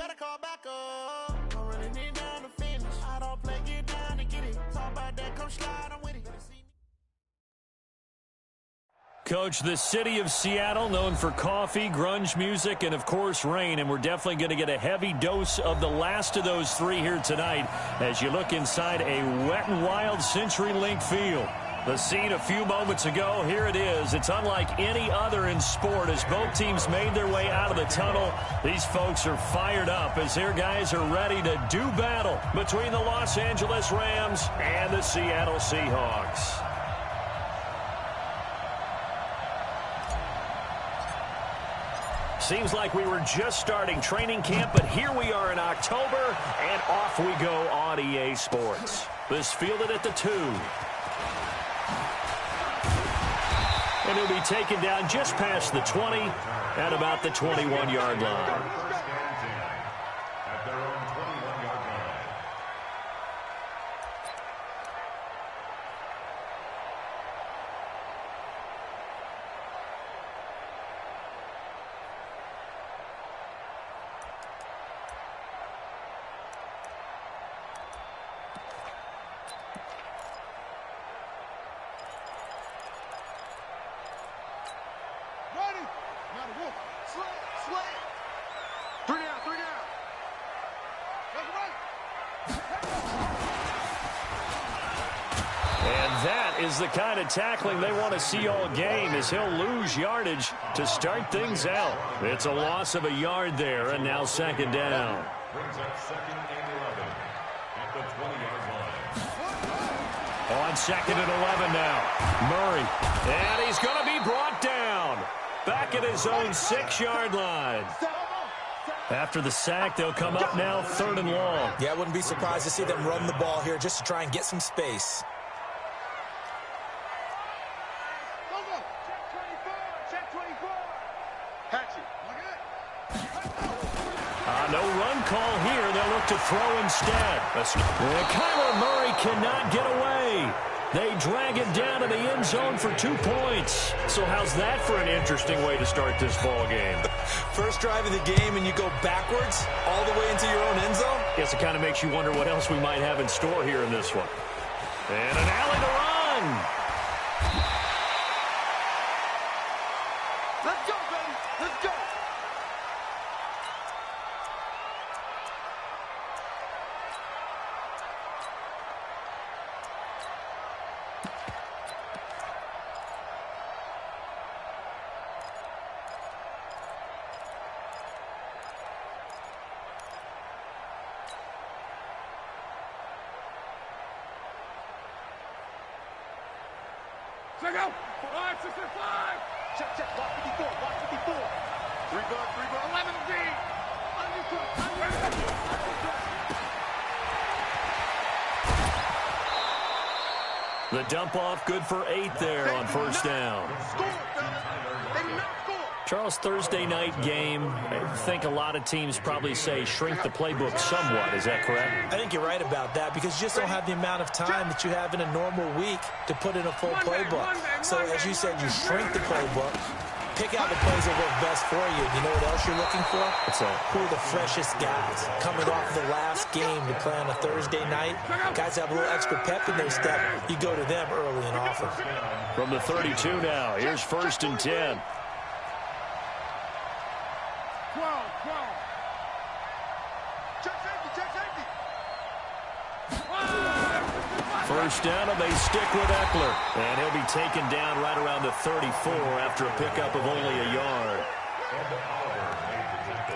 better call back up. Don't really need down to finish. I don't play, get down and get it. Talk about that, come slide, I'm with it. Coach, the city of Seattle, known for coffee, grunge music, and, of course, rain. And we're definitely going to get a heavy dose of the last of those three here tonight as you look inside a Wet n Wild CenturyLink field. The scene a few moments ago, here it is. It's unlike any other in sport as both teams made their way out of the tunnel. These folks are fired up as their guys are ready to do battle between the Los Angeles Rams and the Seattle Seahawks. Seems like we were just starting training camp, but here we are in October, and off we go on EA Sports. This fielded at the 2. And he'll be taken down just past the 20 at about the 21-yard line. Is the kind of tackling they want to see all game as he'll lose yardage to start things out. It's a loss of a yard there, and now second down. Brings up 2nd and 11 at the 20-yard line. On 2nd and 11 now. Murray. And he's going to be brought down. Back at his own 6-yard line. After the sack, they'll come up now 3rd and long. Yeah, I wouldn't be surprised to see them run the ball here just to try and get some space. No run call here. They'll look to throw instead. Kyler Murray cannot get away. They drag it down to the end zone for 2 points. So how's that for an interesting way to start this ball game? First drive of the game and you go backwards all the way into your own end zone? Guess it kind of makes you wonder what else we might have in store here in this one. And an alley to run. Let's go, baby. Let's go. Check out. 565. Check. Block 54. Block 54. 3 guard. 11 deep. The dump off good for 8 there on first down. Charles, Thursday night game, I think a lot of teams probably say shrink the playbook somewhat. Is that correct? I think you're right about that because you just don't have the amount of time that you have in a normal week to put in a full playbook. So as you said, you shrink the playbook, pick out the plays that work best for you. You know what else you're looking for? What's that? Who are the freshest guys coming off the last game to play on a Thursday night? Guys have a little extra pep in their step. You go to them early and often. From the 32 now, here's 1st and 10. 12. Check safety. First down, and they stick with Eckler. And he'll be taken down right around the 34 after a pickup of only a yard.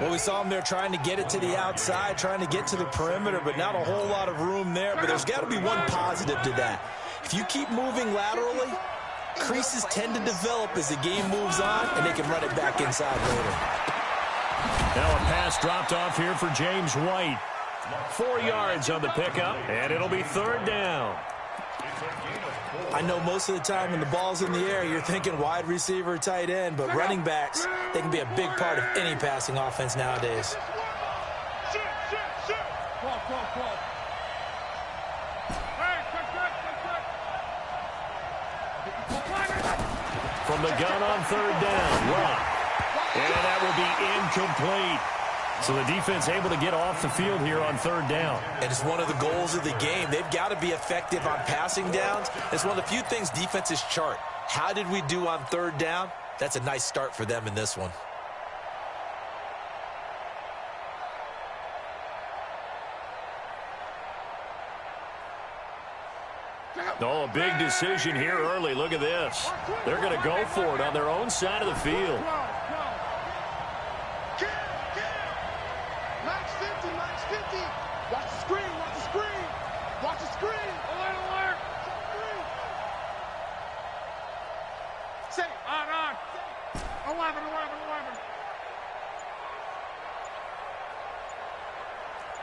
Well, we saw him there trying to get it to the outside, trying to get to the perimeter, but not a whole lot of room there. But there's got to be one positive to that. If you keep moving laterally, creases tend to develop as the game moves on, and they can run it back inside later. Now a pass dropped off here for James White. 4 yards on the pickup, and it'll be 3rd down. I know most of the time when the ball's in the air, you're thinking wide receiver, tight end, but running backs, they can be a big part of any passing offense nowadays. From the gun on 3rd down, Locke. And that will be incomplete. So the defense able to get off the field here on third down. And it's one of the goals of the game. They've got to be effective on passing downs. It's one of the few things defenses chart. How did we do on third down? That's a nice start for them in this one. Oh, a big decision here early. Look at this. They're going to go for it on their own side of the field. Max 50, max 50. Watch the screen, watch the screen. Watch the screen. Alert, alert. Say, on. 11.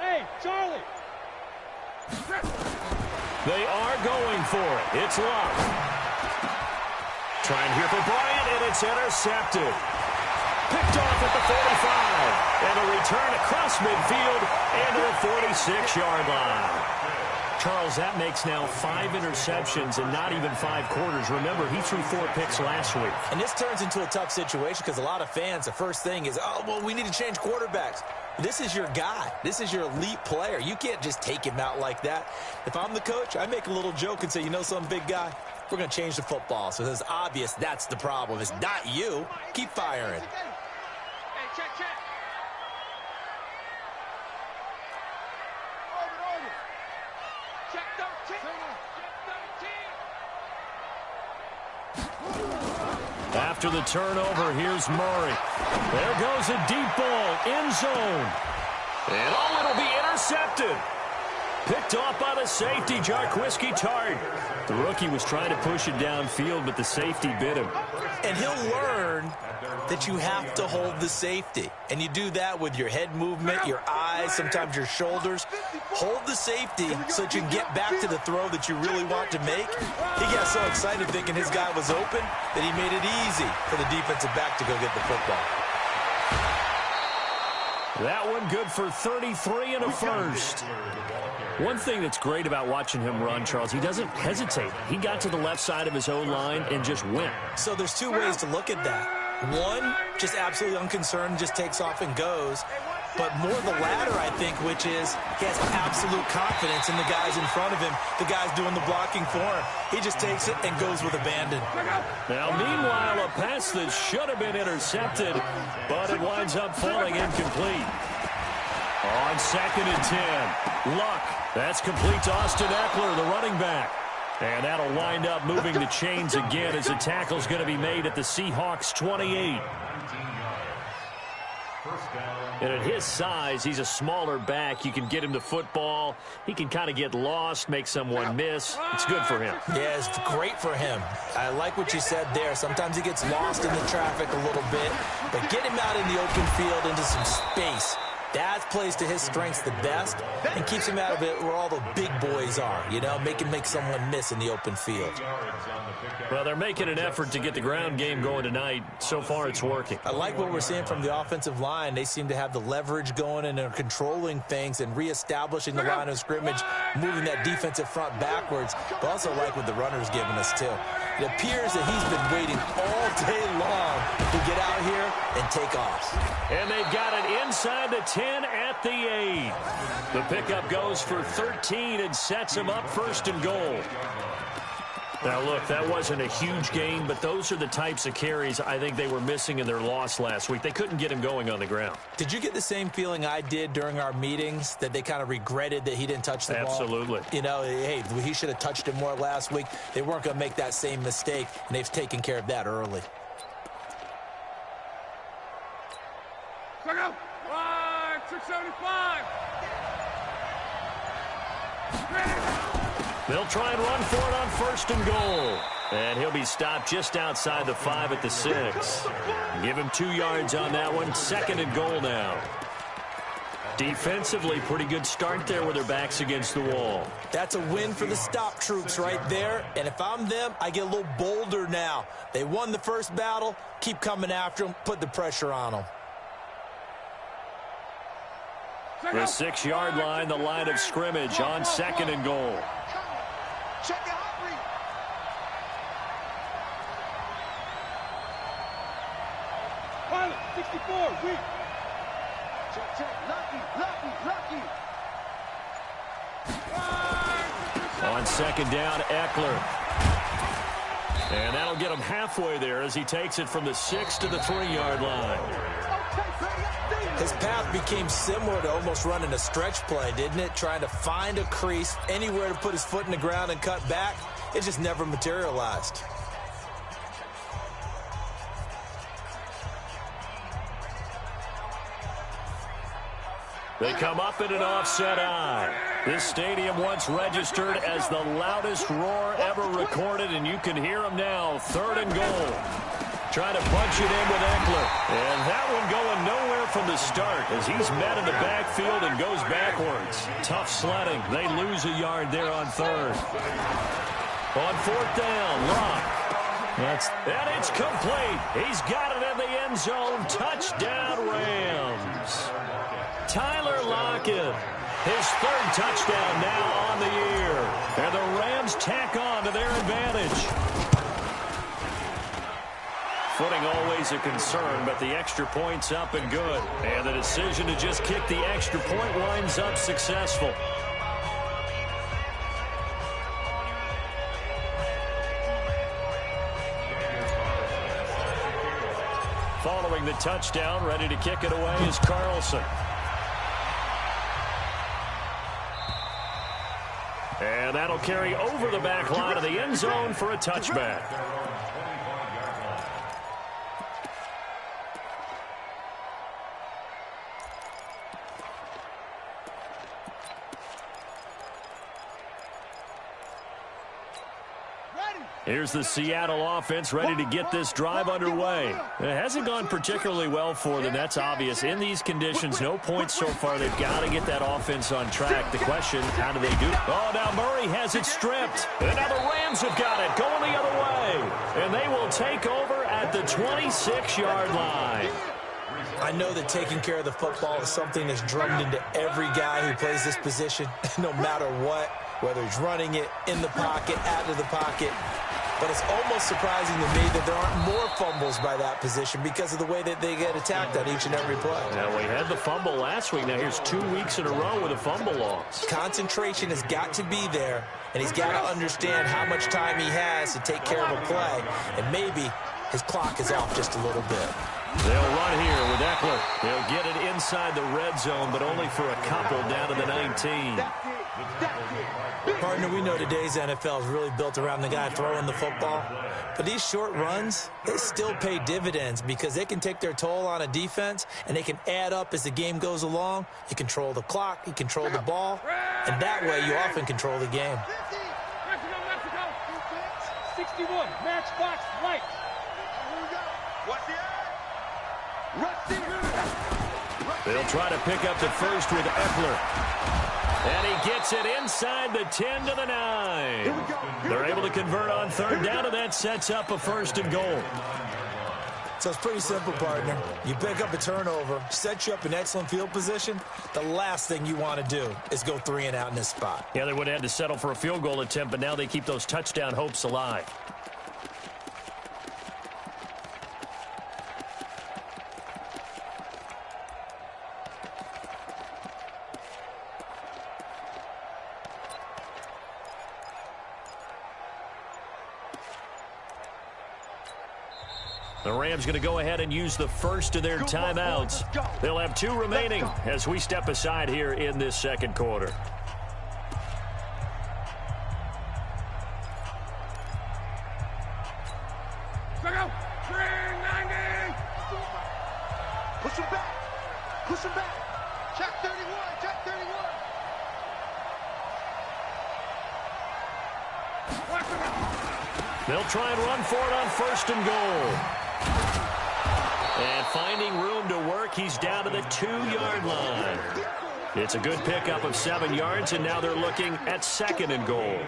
Hey, Charlie. They are going for it. It's locked. Trying here for Bryant, and it's intercepted. Picked off at the 45. And a return across midfield and to the 46-yard line. Charles, that makes now 5 interceptions in not even 5 quarters. Remember, he threw 4 picks last week. And this turns into a tough situation because a lot of fans, the first thing is, oh, well, we need to change quarterbacks. This is your guy. This is your elite player. You can't just take him out like that. If I'm the coach, I make a little joke and say, you know something, big guy? We're going to change the football. So it's obvious that's the problem. It's not you. Keep firing. Hey, check. Over. Check 13. After the turnover, here's Murray. There goes a deep ball, end zone. And it'll be intercepted. Picked off by the safety, Jarquiski Tart. The rookie was trying to push it downfield, but the safety bit him. And he'll learn that you have to hold the safety. And you do that with your head movement, your eyes, sometimes your shoulders. Hold the safety so that you can get back to the throw that you really want to make. He got so excited thinking his guy was open that he made it easy for the defensive back to go get the football. That one good for 33 and a first. One thing that's great about watching him run, Charles, he doesn't hesitate. He got to the left side of his own line and just went. So there's 2 ways to look at that. One, just absolutely unconcerned, just takes off and goes. But more the latter, I think, which is he has absolute confidence in the guys in front of him, the guys doing the blocking for him. He just takes it and goes with abandon. Now, meanwhile, a pass that should have been intercepted, but it winds up falling incomplete. On 2nd and 10, Luck. That's complete to Austin Eckler, the running back. And that'll wind up moving the chains again as the tackle's going to be made at the Seahawks 28. And at his size, he's a smaller back. You can get him the football. He can kind of get lost, make someone miss. It's good for him. Yeah, it's great for him. I like what you said there. Sometimes he gets lost in the traffic a little bit. But get him out in the open field into some space. That plays to his strengths the best and keeps him out of it where all the big boys are, you know, make someone miss in the open field. Well, they're making an effort to get the ground game going tonight. So far, it's working. I like what we're seeing from the offensive line. They seem to have the leverage going and they're controlling things and reestablishing the line of scrimmage, moving that defensive front backwards. But also like what the runner's giving us, too. It appears that he's been waiting all day long to get out here and take off. And they've got it inside the 10 at the 8. The pickup goes for 13 and sets him up 1st and goal. Now, look, that wasn't a huge gain, but those are the types of carries I think they were missing in their loss last week. They couldn't get him going on the ground. Did you get the same feeling I did during our meetings, that they kind of regretted that he didn't touch the ball? Absolutely. You know, hey, he should have touched it more last week. They weren't going to make that same mistake, and they've taken care of that early. Check out. 675. They'll try and run for it on 1st and goal. And he'll be stopped just outside the 5 at the 6. Give him 2 yards on that one. 2nd and goal now. Defensively, pretty good start there with their backs against the wall. That's a win for the stop troops right there. And if I'm them, I get a little bolder now. They won the first battle. Keep coming after them. Put the pressure on them. The 6-yard line, the line of scrimmage on 2nd and goal. Check the hot read. Pilot, 64, weak. On second down, Eckler. And that'll get him halfway there as he takes it from the 6 to the 3-yard line. His path became similar to almost running a stretch play, didn't it? Trying to find a crease, anywhere to put his foot in the ground and cut back. It just never materialized. They come up in an offset eye. This stadium once registered as the loudest roar ever recorded, and you can hear him now. 3rd and goal. Trying to punch it in with Eckler. And that one going nowhere from the start as he's met in the backfield and goes backwards. Tough sledding. They lose a yard there on 3rd. On 4th down, Locke. And it's complete. He's got it in the end zone. Touchdown, Rams. Tyler Lockett, his 3rd touchdown now on the year. And the Rams tack on to their advantage. Footing always a concern, but the extra point's up and good. And the decision to just kick the extra point winds up successful. Following the touchdown, ready to kick it away is Carlson. And that'll carry over the back line of the end zone for a touchback. Here's the Seattle offense ready to get this drive underway. It hasn't gone particularly well for them. That's obvious. In these conditions, no points so far. They've got to get that offense on track. The question, how do they do it? Oh, now Murray has it stripped. And now the Rams have got it going the other way. And they will take over at the 26-yard line. I know that taking care of the football is something that's drummed into every guy who plays this position, no matter what, whether he's running it, in the pocket, out of the pocket. But it's almost surprising to me that there aren't more fumbles by that position because of the way that they get attacked on each and every play. Now, we had the fumble last week. Now, here's 2 weeks in a row with a fumble loss. Concentration has got to be there, and he's got to understand how much time he has to take care of a play, and maybe his clock is off just a little bit. They'll run here with Eckler. They'll get it inside the red zone, but only for a couple down to the 19. Partner, we know today's NFL is really built around the guy throwing the football. But these short runs, they still pay dividends because they can take their toll on a defense, and they can add up as the game goes along. You control the clock, you control the ball, and that way you often control the game. Mexico. 61, matchbox right. They'll try to pick up the first with Eckler. And he gets it inside the 10 to the 9. They're able to convert on 3rd down, and that sets up a 1st and goal. So it's pretty simple, partner. You pick up a turnover, set you up in excellent field position. The last thing you want to do is go 3 and out in this spot. Yeah, they would have had to settle for a field goal attempt, but now they keep those touchdown hopes alive. The Rams going to go ahead and use the first of their timeouts. They'll have 2 remaining as we step aside here in this second quarter. Push him back. Push him back. Check 31. Check 31. They'll try and run for it on 1st and goal. And finding room to work, he's down to the 2-yard line. It's a good pickup of 7 yards, and now they're looking at 2nd and goal.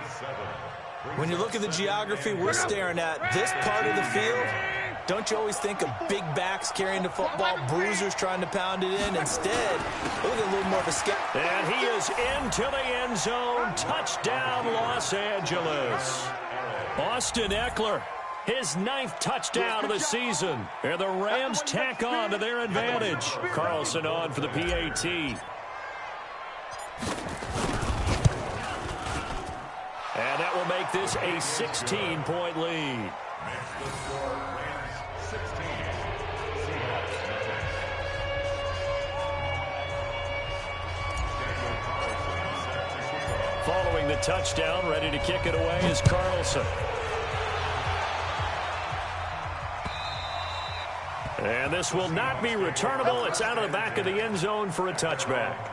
When you look at the geography we're staring at, this part of the field, don't you always think of big backs carrying the football, bruisers trying to pound it in? Instead, look at a little more of a skip. And he is into the end zone. Touchdown, Los Angeles. Austin Eckler. His 9th touchdown of the season. And the Rams tack on to their advantage. Carlson on for the PAT. And that will make this a 16-point lead. Following the touchdown, ready to kick it away is Carlson. And this will not be returnable. It's out of the back of the end zone for a touchback.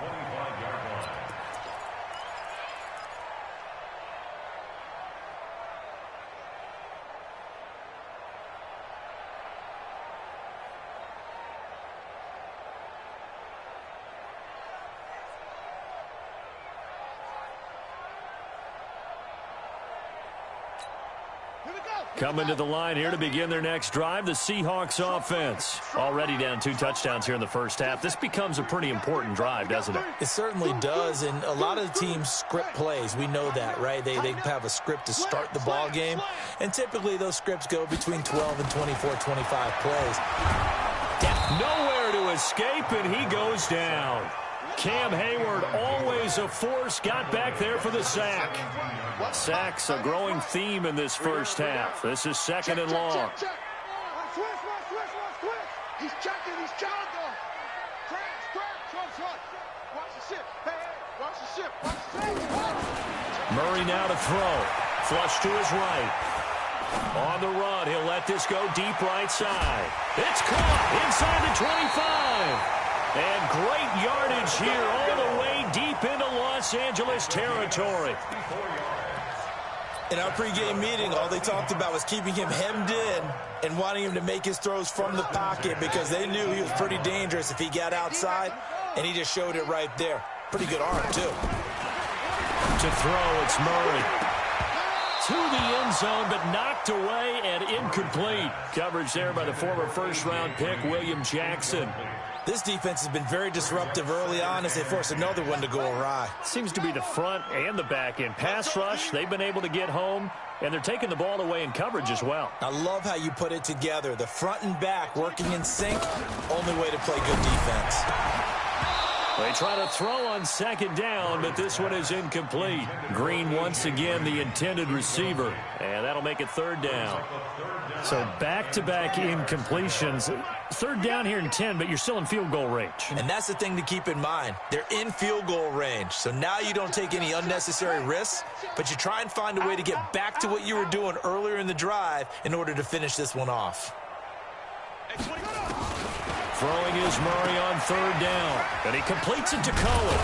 Coming to the line here to begin their next drive, the Seahawks offense. Already down 2 touchdowns here in the first half. This becomes a pretty important drive, doesn't it? It certainly does, and a lot of the teams script plays. We know that, right? They have a script to start the ball game, and typically those scripts go between 12 and 24, 25 plays. Nowhere to escape, and he goes down. Cam Hayward, always a force, got back there for the sack. Sacks a growing theme in this first half. This is 2nd and long. He's checking, he's checking. Watch the ship. Hey, watch the ship. Murray now to throw. Flush to his right. On the run, he'll let this go deep right side. It's caught inside the 25. And great yardage here all the way deep into Los Angeles territory. In our pregame meeting, all they talked about was keeping him hemmed in and wanting him to make his throws from the pocket because they knew he was pretty dangerous if he got outside, and he just showed it right there. Pretty good arm, too. To throw, it's Murray. To the end zone, but knocked away and incomplete. Coverage there by the former first-round pick, William Jackson. This defense has been very disruptive early on as they force another one to go awry. Seems to be the front and the back end. Pass rush, they've been able to get home, and they're taking the ball away in coverage as well. I love how you put it together. The front and back working in sync, only way to play good defense. They try to throw on 2nd down, but this one is incomplete. Green once again the intended receiver, and that'll make it 3rd down. So back-to-back incompletions. 3rd down here in 10, but you're still in field goal range. And that's the thing to keep in mind. They're in field goal range. So now you don't take any unnecessary risks, but you try and find a way to get back to what you were doing earlier in the drive in order to finish this one off. Throwing is Murray on 3rd down, and he completes it to Cohen.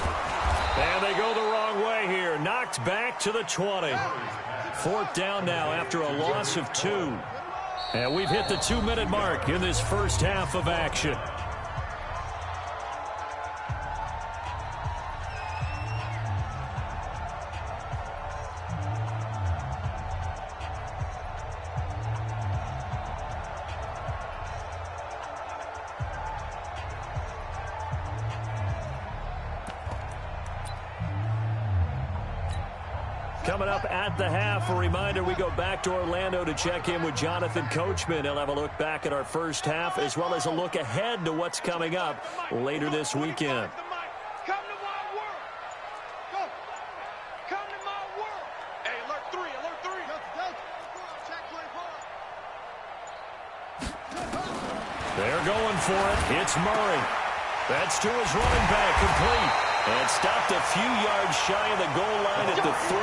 And they go the wrong way here. Knocked back to the 20. 4th down now after a loss of 2. And we've hit the 2-minute mark in this first half of action. Coming up at the half, a reminder, we go back to Orlando to check in with Jonathan Coachman. He'll have a look back at our first half as well as a look ahead to what's coming up later this weekend. Come to my world. Go. Come to my world. Hey, alert 3, alert 3. Check 24. They're going for it. It's Murray. That's to his running back, complete. And stopped a few yards shy of the goal line at the 3.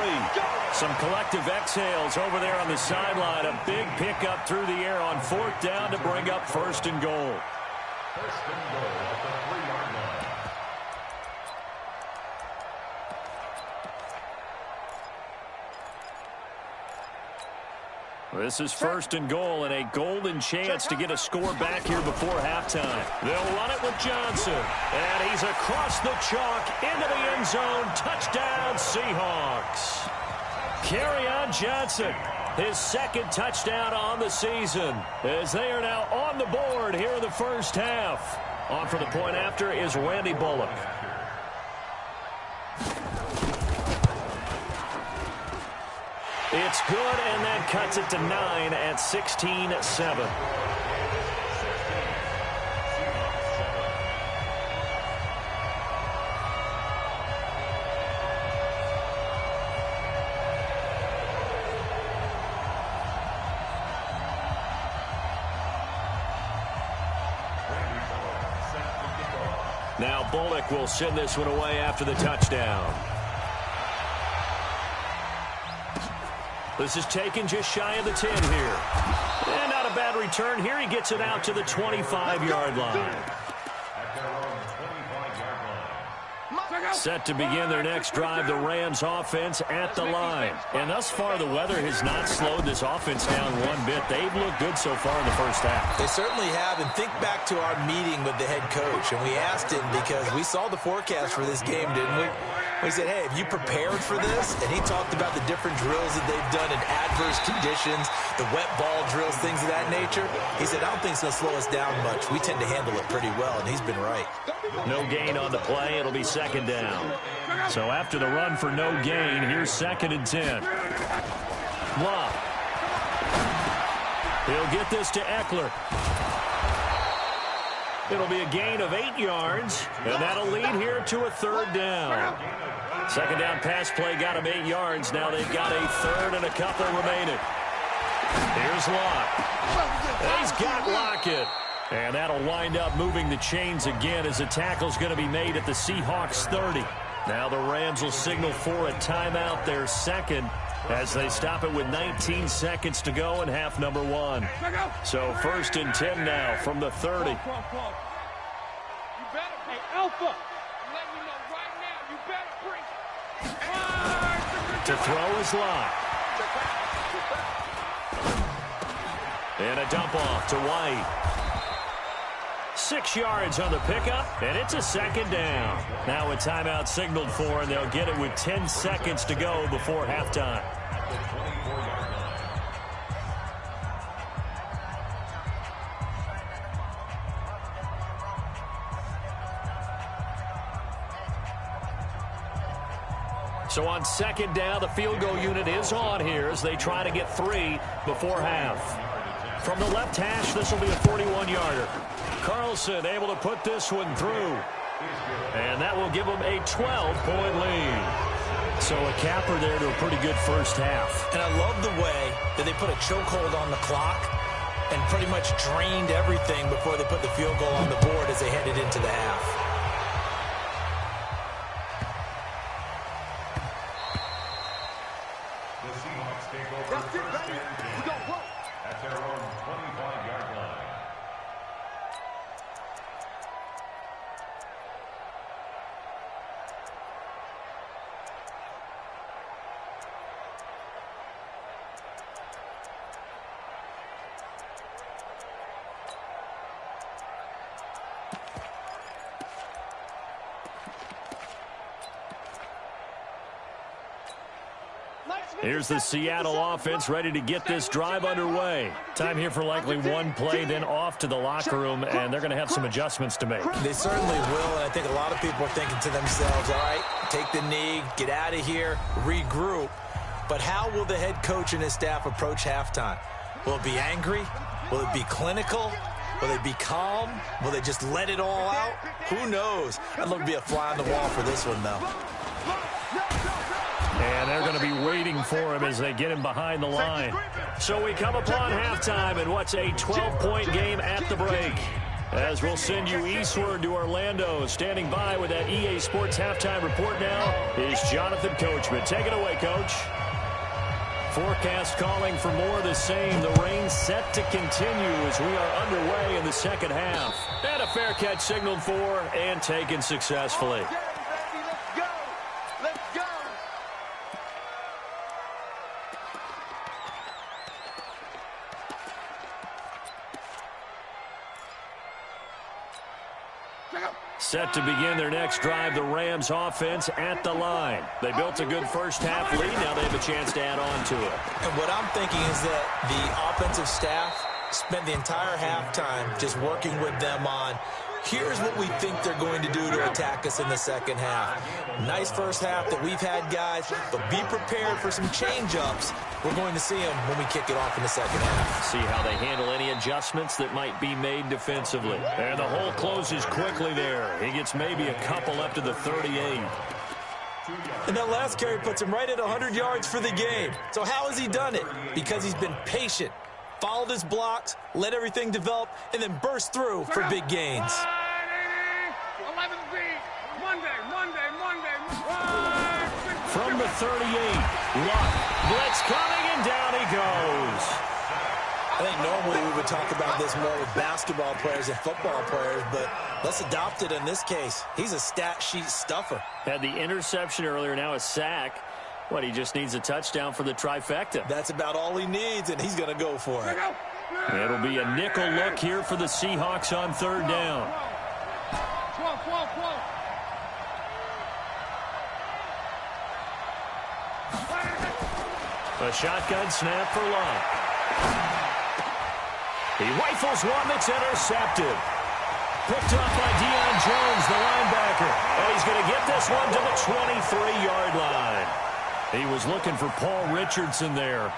Some collective exhales over there on the sideline. A big pickup through the air on 4th down to bring up 1st and goal. 1st and goal at the 3-yard line. This is 1st and goal and a golden chance to get a score back here before halftime. They'll run it with Johnson. And he's across the chalk into the end zone. Touchdown, Seahawks. Kerryon Johnson, his 2nd touchdown on the season, as they are now on the board here in the first half. On for the point after is Randy Bullock. It's good, and that cuts it to 9 at 16-7. Now Bullock will send this one away after the touchdown. This is taken just shy of the 10 here. And not a bad return here. He gets it out to the 25-yard line. Set to begin their next drive, the Rams offense at the line. And thus far, the weather has not slowed this offense down one bit. They've looked good so far in the first half. They certainly have. And think back to our meeting with the head coach. And we asked him, because we saw the forecast for this game, didn't we? We said, hey, have you prepared for this? And he talked about the different drills that they've done in adverse conditions, the wet ball drills, things of that nature. He said, I don't think it's going to slow us down much. We tend to handle it pretty well, and he's been right. No gain on the play. It'll be second down. So after the run for no gain, here's 2nd and 10. Blah. He'll get this to Eckler. It'll be a gain of 8 yards, and that'll lead here to a 3rd down. Second down pass play got him 8 yards. Now they've got a 3rd and a couple remaining. Here's Locke. He's got Lockett. And that'll wind up moving the chains again as the tackle's going to be made at the Seahawks 30. Now the Rams will signal for a timeout, their second, as they stop it with 19 seconds to go in half number 1. So 1st and 10 now from the 30. You better, hey, Alpha, let me know right now, you better bring it. To throw is Locke. And a dump off to White. 6 yards on the pickup, and it's a 2nd down. Now a timeout signaled for, and they'll get it with 10 seconds to go before halftime. So on 2nd down, the field goal unit is on here as they try to get 3 before half. From the left hash, this will be a 41-yarder. Carlson able to put this one through. And that will give them a 12-point lead. So a capper there to a pretty good first half. And I love the way that they put a chokehold on the clock and pretty much drained everything before they put the field goal on the board as they headed into the half. The Seahawks take over first and 10 at their own 25-yard line. Here's the Seattle offense ready to get this drive underway. Time here for likely one play, then off to the locker room, and they're going to have some adjustments to make. They certainly will, and I think a lot of people are thinking to themselves, all right, take the knee, get out of here, regroup. But how will the head coach and his staff approach halftime? Will it be angry? Will it be clinical? Will they be calm? Will they just let it all out? Who knows? I'd love to be a fly on the wall for this one, though. And they're going to be waiting for him as they get him behind the line. So we come upon halftime in what's a 12-point game at the break. As we'll send you eastward to Orlando. Standing by with that EA Sports halftime report now is Jonathan Coachman. Take it away, Coach. Forecast calling for more of the same. The rain set to continue as we are underway in the second half. And a fair catch signaled for and taken successfully. Set to begin their next drive, the Rams offense at the line. They built a good first half lead. Now they have a chance to add on to it. And what I'm thinking is that the offensive staff spent the entire halftime just working with them on Here's what we think they're going to do to attack us in the second half. Nice first half that we've had, guys, but be prepared for some change-ups. We're going to see them when we kick it off in the second half. See how they handle any adjustments that might be made defensively. And the hole closes quickly there. He gets maybe a couple up to the 38. And that last carry puts him right at 100 yards for the game. So how has he done it? Because he's been patient, followed his blocks, let everything develop, and then burst through for big gains. From the 38, Luck, blitz coming, and down he goes. I think normally we would talk about this more with basketball players and football players, but let's adopt it in this case. He's a stat sheet stuffer. Had the interception earlier, now a sack. What, he just needs a touchdown for the trifecta. That's about all he needs, and he's going to go for it. It'll be a nickel look here for the Seahawks on third down. A shotgun snap for Luck. He rifles one that's intercepted. Picked up by Deion Jones, the linebacker. And he's going to get this one to the 23-yard line. He was looking for Paul Richardson there.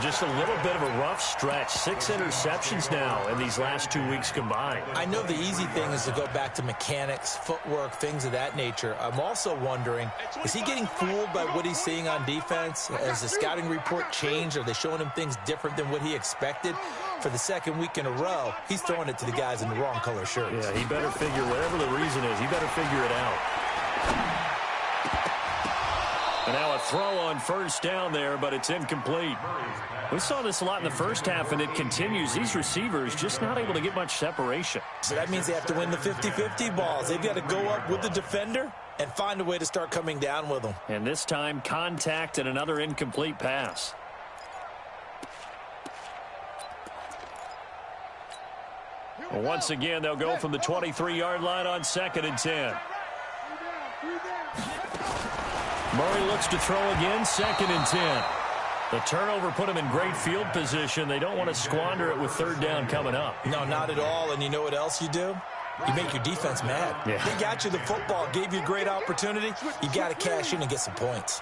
Just a little bit of a rough stretch. 6 interceptions now in these last 2 weeks combined. I know the easy thing is to go back to mechanics, footwork, things of that nature. I'm also wondering, is he getting fooled by what he's seeing on defense? Has the scouting report changed? Are they showing him things different than what he expected? For the second week in a row, he's throwing it to the guys in the wrong color shirts. Yeah, he better figure, whatever the reason is, he better figure it out. And now a throw on first down there, but it's incomplete. We saw this a lot in the first half, and it continues. These receivers just not able to get much separation. So that means they have to win the 50-50 balls. They've got to go up with the defender and find a way to start coming down with them. And this time, contact and another incomplete pass. Well, once again, they'll go from the 23-yard line on 2nd and 10. Murray looks to throw again, 2nd and 10. The turnover put him in great field position. They don't want to squander it with third down coming up. No, not at all. And you know what else you do? You make your defense mad. Yeah. They got you the football, gave you a great opportunity. You got to cash in and get some points.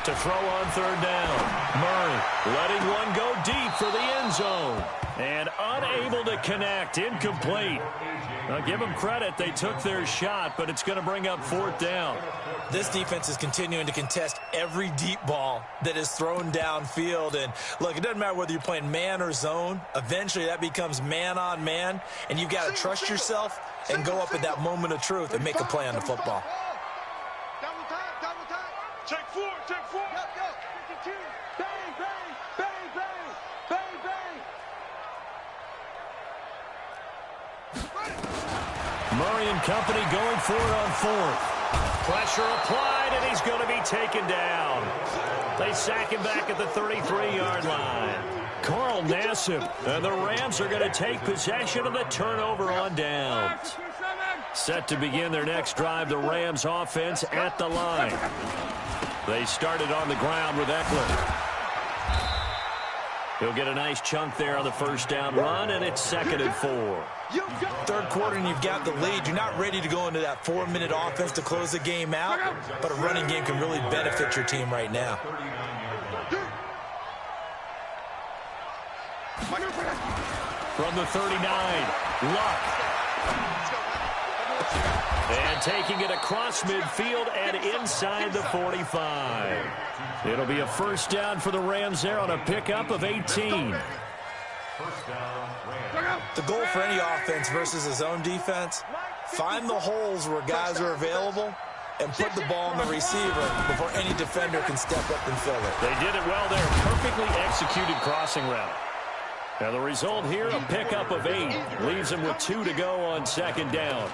To throw on third down. Murray letting one go deep for the end zone. And unable to connect. Incomplete. Now, give them credit. They took their shot, but it's going to bring up 4th down. This defense is continuing to contest every deep ball that is thrown downfield. And, look, it doesn't matter whether you're playing man or zone. Eventually, that becomes man on man. And you've got to trust yourself and go up at that moment of truth and make a play on the football. Check 4, check 4. Go, go. 52. Bang, bang, bang, bang, bang, bang. Murray and company going for it on 4th. Pressure applied, and he's going to be taken down. They sack him back at the 33-yard line. Carl Nassib, and the Rams are going to take possession of the turnover on downs. Set to begin their next drive, the Rams offense at the line. They started on the ground with Eckler. He'll get a nice chunk there on the first down run, and it's 2nd and 4. Third quarter, and you've got the lead. You're not ready to go into that 4-minute offense to close the game out, but a running game can really benefit your team right now. From the 39, Luck. And taking it across midfield and inside the 45. It'll be a first down for the Rams there on a pickup of 18. The goal for any offense versus a zone defense, find the holes where guys are available and put the ball on the receiver before any defender can step up and fill it. They did it well there. Perfectly executed crossing route. Now the result here, a pickup of 8. Leaves them with 2 to go on 2nd down.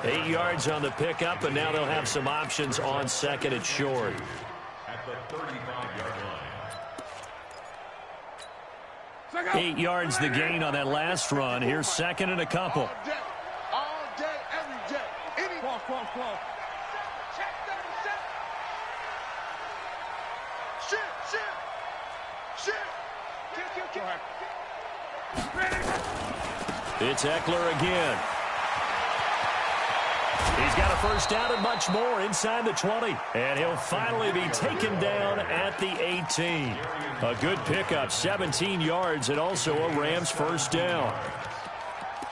8 yards on the pickup, and now they'll have some options on 2nd and short. At the 35-yard line. 8 yards the gain on that last run. Here's 2nd and a couple. All day, every day. Any close. Check 37. Shit. It's Eckler again. He's got a first down and much more inside the 20. And he'll finally be taken down at the 18. A good pickup, 17 yards, and also a Rams first down.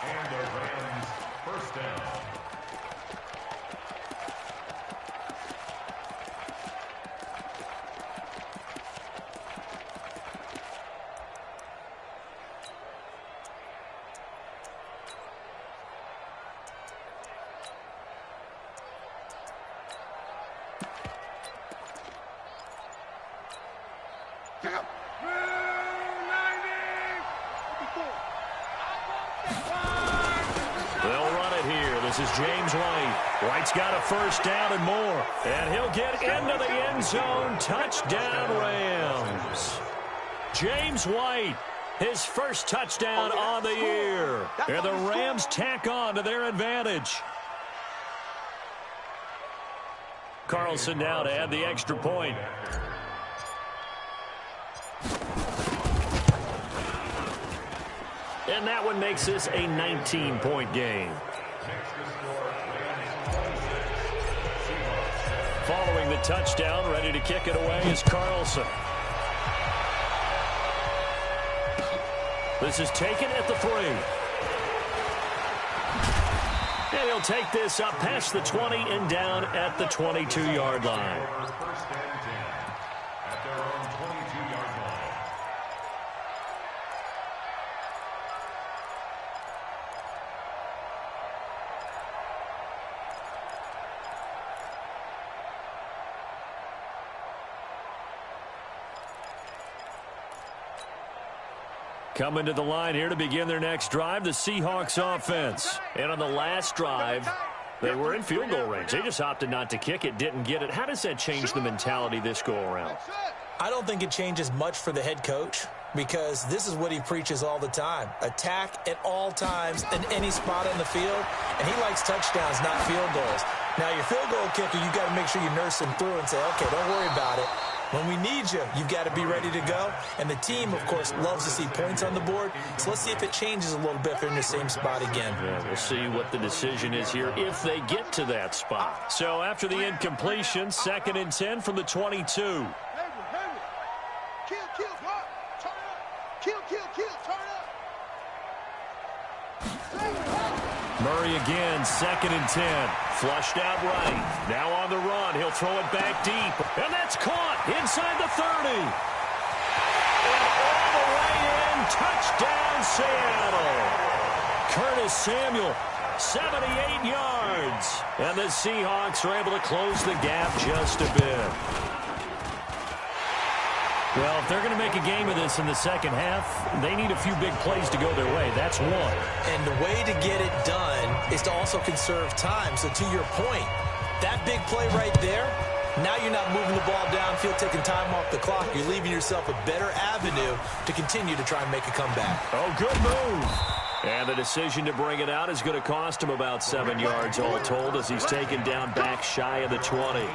And the Rams first down. They'll run it here. This is James White. White's got a first down and more. And he'll get into the end zone. Touchdown, Rams. James White, his first touchdown on the year. And the Rams tack on to their advantage. Carlson now to add the extra point. And that one makes this a 19-point game. Following the touchdown, ready to kick it away is Carlson. This is taken at the 3. And he'll take this up past the 20 and down at the 22-yard line. First and 10 at their own 22-yard line. Coming to the line here to begin their next drive, the Seahawks offense. And on the last drive, they were in field goal range. They just opted not to kick it, didn't get it. How does that change the mentality this go-around? I don't think it changes much for the head coach because this is what he preaches all the time. Attack at all times in any spot on the field, and he likes touchdowns, not field goals. Now, your field goal kicker, you've got to make sure you nurse him through and say, okay, don't worry about it. When we need you, you've got to be ready to go. And the team, of course, loves to see points on the board. So let's see if it changes a little bit if they're in the same spot again. Yeah, we'll see what the decision is here if they get to that spot. So after the incompletion, 2nd and 10 from the 22. Kill, what? Turn up. Kill, turn up. Murray again, 2nd and 10. Flushed out right. Now on the run. He'll throw it back deep. And that's caught inside the 30. And all the way in. Touchdown, Seattle. Curtis Samuel, 78 yards. And the Seahawks are able to close the gap just a bit. Well, if they're going to make a game of this in the second half, they need a few big plays to go their way. That's one. And the way to get it done is to also conserve time. So to your point, that big play right there, now you're not moving the ball downfield, taking time off the clock. You're leaving yourself a better avenue to continue to try and make a comeback. Oh, good move. And the decision to bring it out is going to cost him about 7 yards all told as he's taken down back shy of the 20.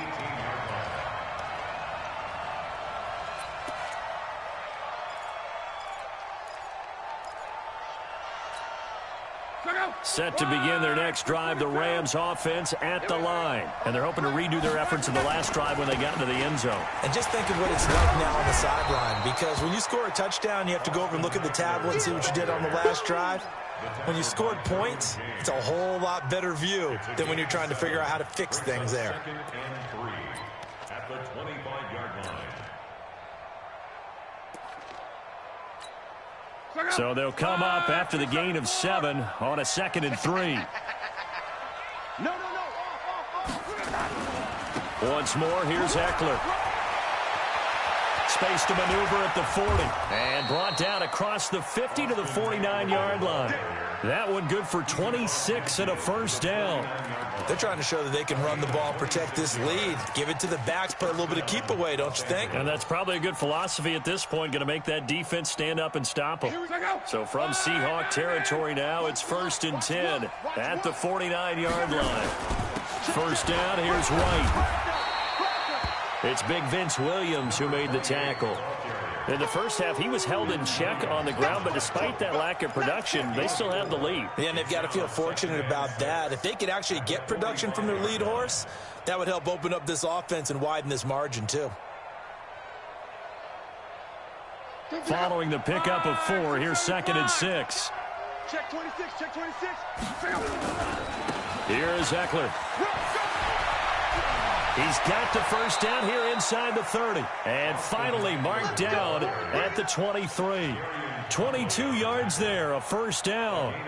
Set to begin their next drive, the Rams offense at the line. And they're hoping to redo their efforts in the last drive when they got into the end zone. And just think of what it's like now on the sideline, because when you score a touchdown, you have to go over and look at the tablet and see what you did on the last drive. When you scored points, it's a whole lot better view than when you're trying to figure out how to fix things there. 2nd and 3 at the 25-yard line. So they'll come up after the gain of 7 on a 2nd and 3. No. Once more, here's Eckler. Space to maneuver at the 40. And brought down across the 50 to the 49-yard line. That one good for 26 and a first down. They're trying to show that they can run the ball, protect this lead. Give it to the backs, play a little bit of keep away, don't you think? And that's probably a good philosophy at this point, going to make that defense stand up and stop them. So from Seahawk territory now, it's 1st and 10 at the 49-yard line. First down, here's White. It's big Vince Williams who made the tackle. In the first half, he was held in check on the ground, but despite that lack of production, they still have the lead. Yeah, and they've got to feel fortunate about that. If they could actually get production from their lead horse, that would help open up this offense and widen this margin too. Following the pickup of 4, here's 2nd and 6. Check 26, check 26. Here's Eckler. He's got the first down here inside the 30. And finally marked down at the 23. 22 yards there, a first down. 22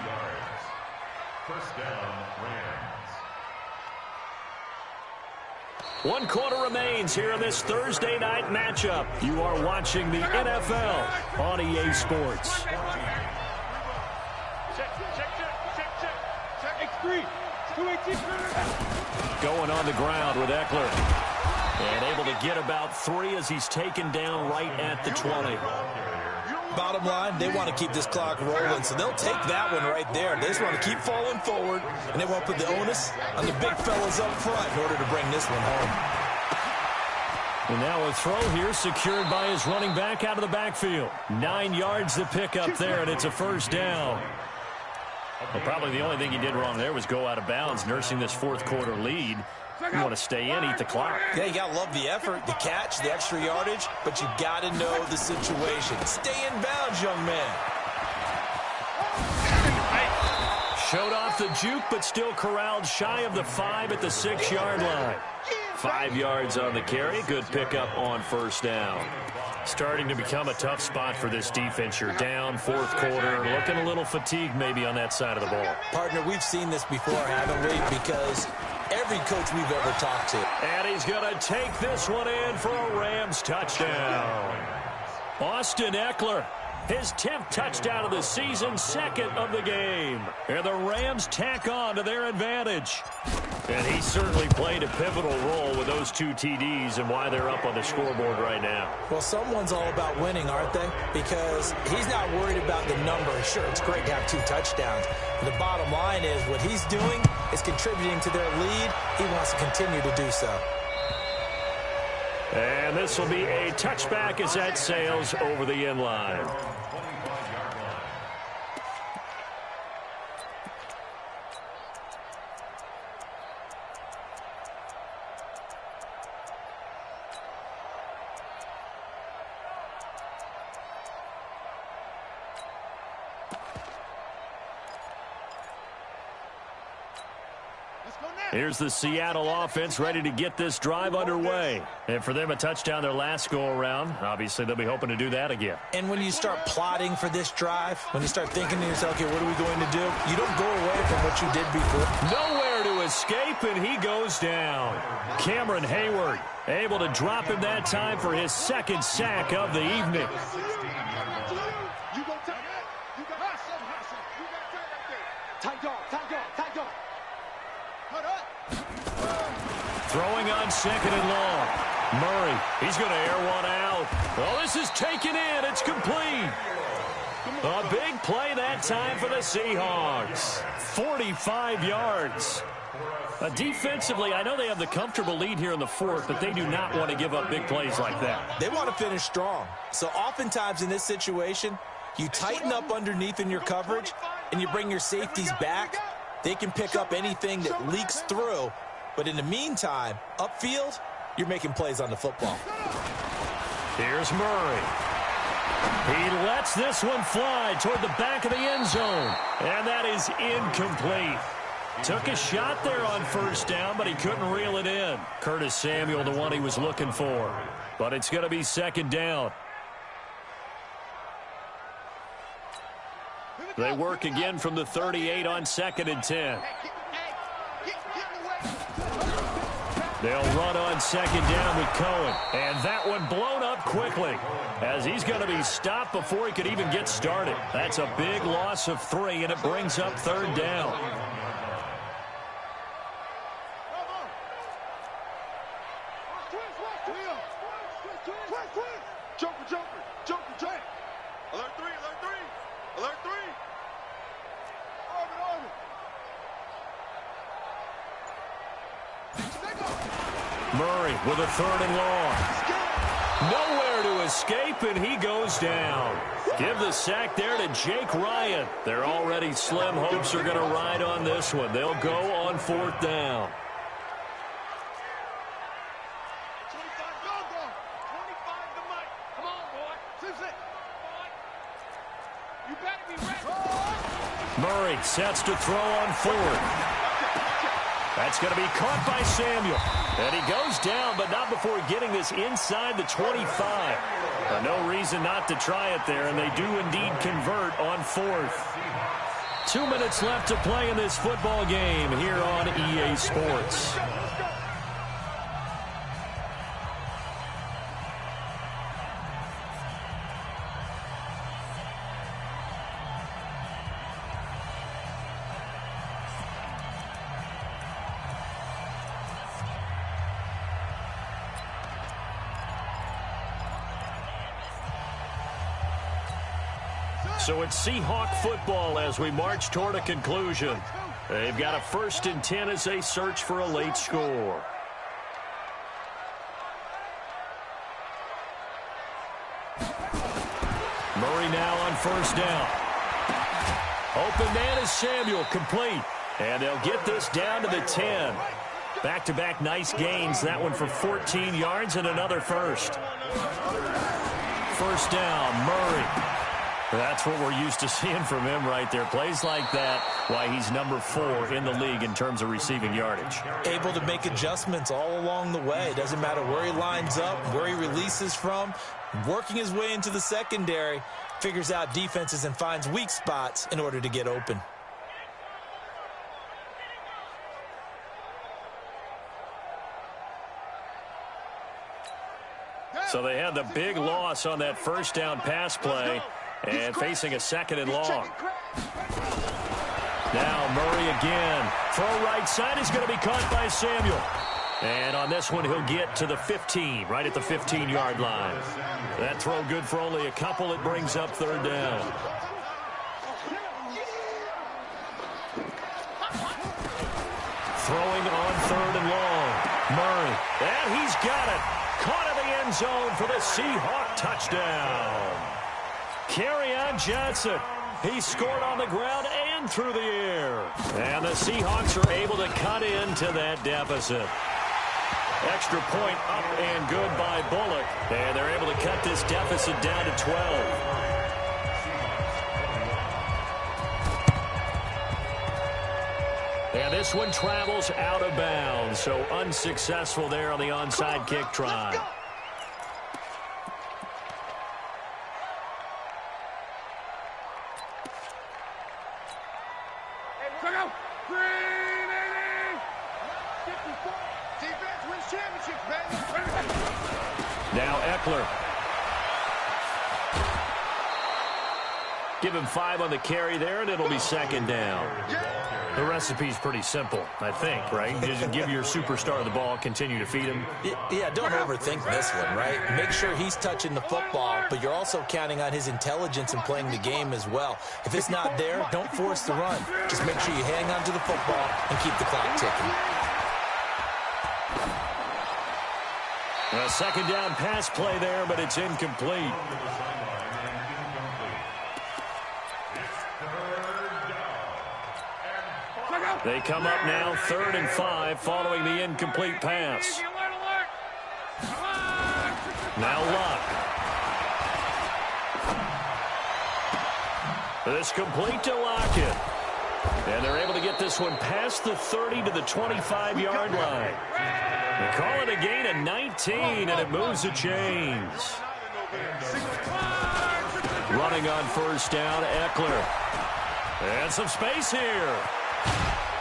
yards. First down, Rams. 1 quarter remains here in this Thursday night matchup. You are watching the NFL on EA Sports. X3, 218. Going on the ground with Eckler. And able to get about 3 as he's taken down right at the 20. Bottom line, they want to keep this clock rolling, so they'll take that one right there. They just want to keep falling forward, and they want to put the onus on the big fellas up front in order to bring this one home. And now a throw here secured by his running back out of the backfield. 9 yards to pick up there, and it's a first down. Well, probably the only thing he did wrong there was go out of bounds, nursing this 4th quarter lead. You want to stay in, eat the clock. Yeah, you got to love the effort, the catch, the extra yardage, but you got to know the situation. Stay in bounds, young man. Showed off the juke, but still corralled shy of the 5 at the 6-yard line. 5 yards on the carry. Good pickup on first down. Starting to become a tough spot for this defense. You're down 4th quarter, looking a little fatigued maybe on that side of the ball. Partner, we've seen this before, haven't we? Because every coach we've ever talked to. And he's going to take this one in for a Rams touchdown. Austin Eckler, his 10th touchdown of the season, 2nd of the game. And the Rams tack on to their advantage. And he certainly played a pivotal role with those 2 TDs and why they're up on the scoreboard right now. Well, someone's all about winning, aren't they? Because he's not worried about the number. Sure, it's great to have 2 touchdowns. But the bottom line is what he's doing is contributing to their lead. He wants to continue to do so. And this will be a touchback as that sails over the end line. Here's the Seattle offense ready to get this drive underway. And for them, a touchdown their last go-around. Obviously, they'll be hoping to do that again. And when you start plotting for this drive, when you start thinking to yourself, okay, what are we going to do? You don't go away from what you did before. Nowhere to escape, and he goes down. Cameron Hayward able to drop him that time for his 2nd sack of the evening. Throwing on 2nd and long. Murray, he's going to air one out. Well, this is taken in. It's complete. A big play that time for the Seahawks. 45 yards. Defensively, I know they have the comfortable lead here in the 4th, but they do not want to give up big plays like that. They want to finish strong. So oftentimes in this situation, you tighten up underneath in your coverage, and you bring your safeties back. They can pick up anything that leaks through. But in the meantime, upfield, you're making plays on the football. Here's Murray. He lets this one fly toward the back of the end zone. And that is incomplete. Took a shot there on first down, but he couldn't reel it in. Curtis Samuel, the one he was looking for. But it's going to be 2nd down. They work again from the 38 on 2nd and 10. They'll run on 2nd down with Cohen. And that one blown up quickly as he's going to be stopped before he could even get started. That's a big loss of 3, and it brings up 3rd down. Alert 3, alert 3, alert 3. Murray with a 3rd and long. Nowhere there to escape, and he goes down. Give the sack there to Jake Ryan. They're already slim hopes are going to ride on this one. They'll go on 4th down. Murray sets to throw on 4th. That's going to be caught by Samuel. And he goes down, but not before getting this inside the 25. No reason not to try it there, and they do indeed convert on 4th. 2 minutes left to play in this football game here on EA Sports. So it's Seahawk football as we march toward a conclusion. They've got a 1st and 10 as they search for a late score. Murray now on 1st down. Open man is Samuel, complete. And they'll get this down to the 10. Back-to-back nice gains. That one for 14 yards and another first. 1st down, Murray. That's what we're used to seeing from him right there. Plays like that, why he's number 4 in the league in terms of receiving yardage. Able to make adjustments all along the way. Doesn't matter where he lines up, where he releases from. Working his way into the secondary, figures out defenses and finds weak spots in order to get open. So they had the big loss on that 1st down pass play. And facing a 2nd and long. Now Murray again. Throw right side is going to be caught by Samuel. And on this one, he'll get to the 15, right at the 15-yard line. That throw good for only a couple. It brings up 3rd down. Throwing on 3rd and long. Murray. And he's got it. Caught in the end zone for the Seahawk touchdown. Kerryon Johnson. He scored on the ground and through the air. And the Seahawks are able to cut into that deficit. Extra point up and good by Bullock. And they're able to cut this deficit down to 12. And this one travels out of bounds. So unsuccessful there on the onside kick try. Now Eckler. Give him 5 on the carry there, and it'll be 2nd down. The recipe's pretty simple, I think, right? Just give your superstar the ball, continue to feed him. Yeah, don't overthink this one, right? Make sure he's touching the football, but you're also counting on his intelligence in playing the game as well. If it's not there, don't force the run. Just make sure you hang on to the football and keep the clock ticking. A 2nd down pass play there, but it's incomplete. They come up now 3rd and 5 following the incomplete pass. Now Luck. This complete to Lockett. And they're able to get this one past the 30 to the 25-yard line. They call it a gain of 19, and it moves the chains. Running on 1st down, Eckler. And some space here.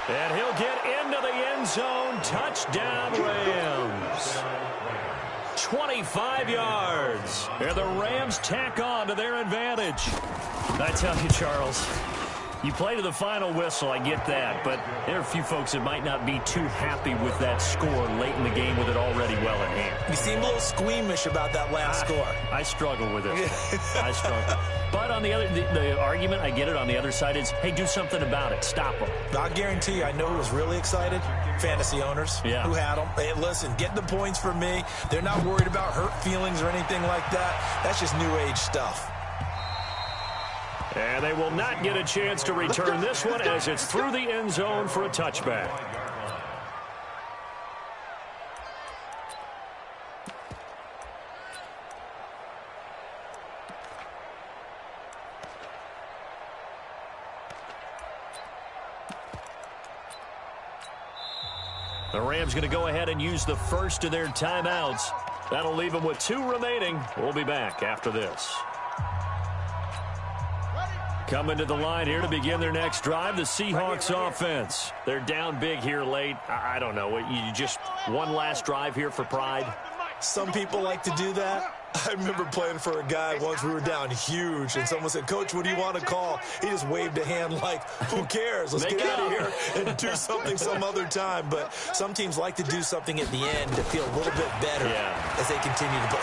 And he'll get into the end zone. Touchdown, Rams. 25 yards. And the Rams tack on to their advantage. I tell you, Charles, You play to the final whistle, I get that, but there are a few folks that might not be too happy with that score late in the game with it already well in hand. You seem a little squeamish about that last score. I struggle with it. I struggle. But on the other, the argument, I get it, on the other side is, hey, do something about it. Stop them. I guarantee you, I know who was really excited. Fantasy owners who had them. Hey, listen, get the points for me. They're not worried about hurt feelings or anything like that. That's just new age stuff. And they will not get a chance to return this one as it's through the end zone for a touchback. The Rams going to go ahead and use the first of their timeouts. That'll leave them with 2 remaining. We'll be back after this. Coming to the line here to begin their next drive, the Seahawks offense. They're down big here late. I don't know. You just one last drive here for pride? Some people like to do that. I remember playing for a guy once. We were down huge, and someone said, Coach, what do you want to call? He just waved a hand like, who cares? Let's get out of here and do something some other time. But some teams like to do something at the end to feel a little bit better as they continue to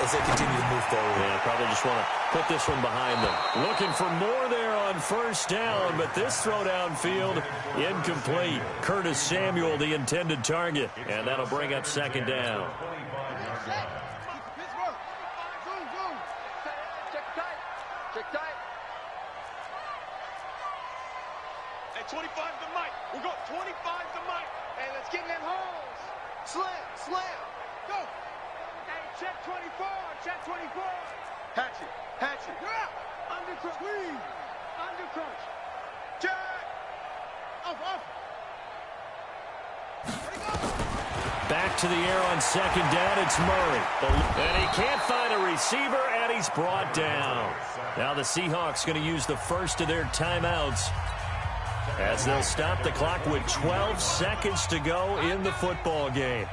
move forward. Yeah, probably just want to put this one behind them. Looking for more there on first down, but this throw downfield incomplete. Curtis Samuel, the intended target, and that'll bring up second down. Check tight. Hey, 25 to Mike. We got 25 to Mike. Hey, let's get in them holes. Slam. Go. Hey, check 24. Check 24. Hatchet. Yeah. Under crunch. Check. Off. Back to the air on second down, it's Murray. And he can't find a receiver, and he's brought down. Now the Seahawks going to use the first of their timeouts as they'll stop the clock with 12 seconds to go in the football game.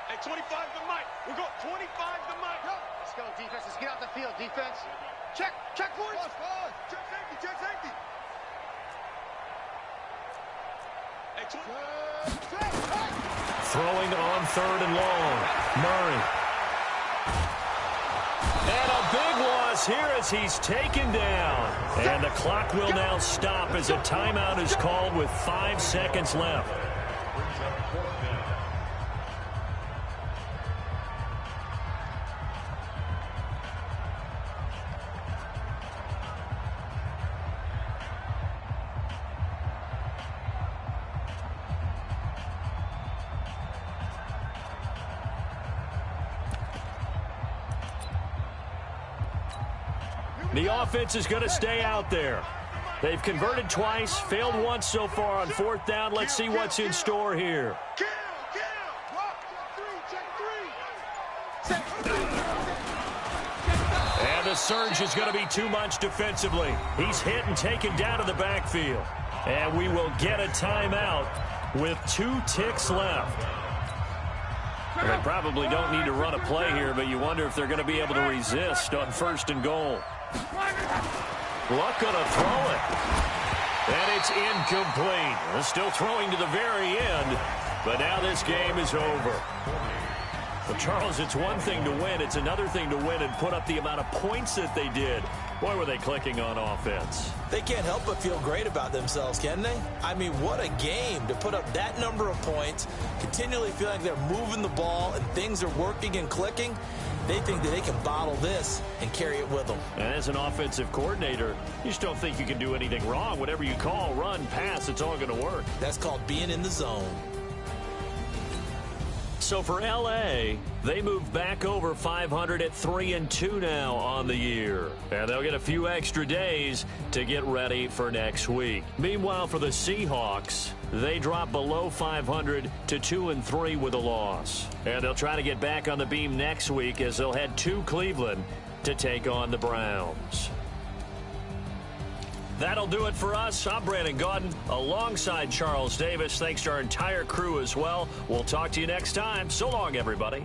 Hey, 25 to Mike. We got 25 to Mike. Let's go, defense. Let's get out the field, defense. Check points. Check safety. Throwing on 3rd and long. Murray. And a big loss here as he's taken down. And the clock will now stop as a timeout is called with 5 seconds left. The offense is going to stay out there. They've converted twice, failed once so far on 4th down. Let's see what's in store here. And the surge is going to be too much defensively. He's hit and taken down to the backfield. And we will get a timeout with 2 ticks left. They probably don't need to run a play here, but you wonder if they're going to be able to resist on 1st and goal. Luck going to throw it. And it's incomplete. They're still throwing to the very end, but now this game is over. Well, Charles, it's one thing to win. It's another thing to win and put up the amount of points that they did. Boy, were they clicking on offense. They can't help but feel great about themselves, can they? I mean, what a game to put up that number of points, continually feel like they're moving the ball and things are working and clicking. They think that they can bottle this and carry it with them. And as an offensive coordinator, you just don't think you can do anything wrong. Whatever you call, run, pass, it's all going to work. That's called being in the zone. So for L.A., they move back over 500 at 3-2 now on the year. And they'll get a few extra days to get ready for next week. Meanwhile, for the Seahawks, they drop below 500 to 2-3 with a loss. And they'll try to get back on the beam next week as they'll head to Cleveland to take on the Browns. That'll do it for us. I'm Brandon Gaudin alongside Charles Davis. Thanks to our entire crew as well. We'll talk to you next time. So long, everybody.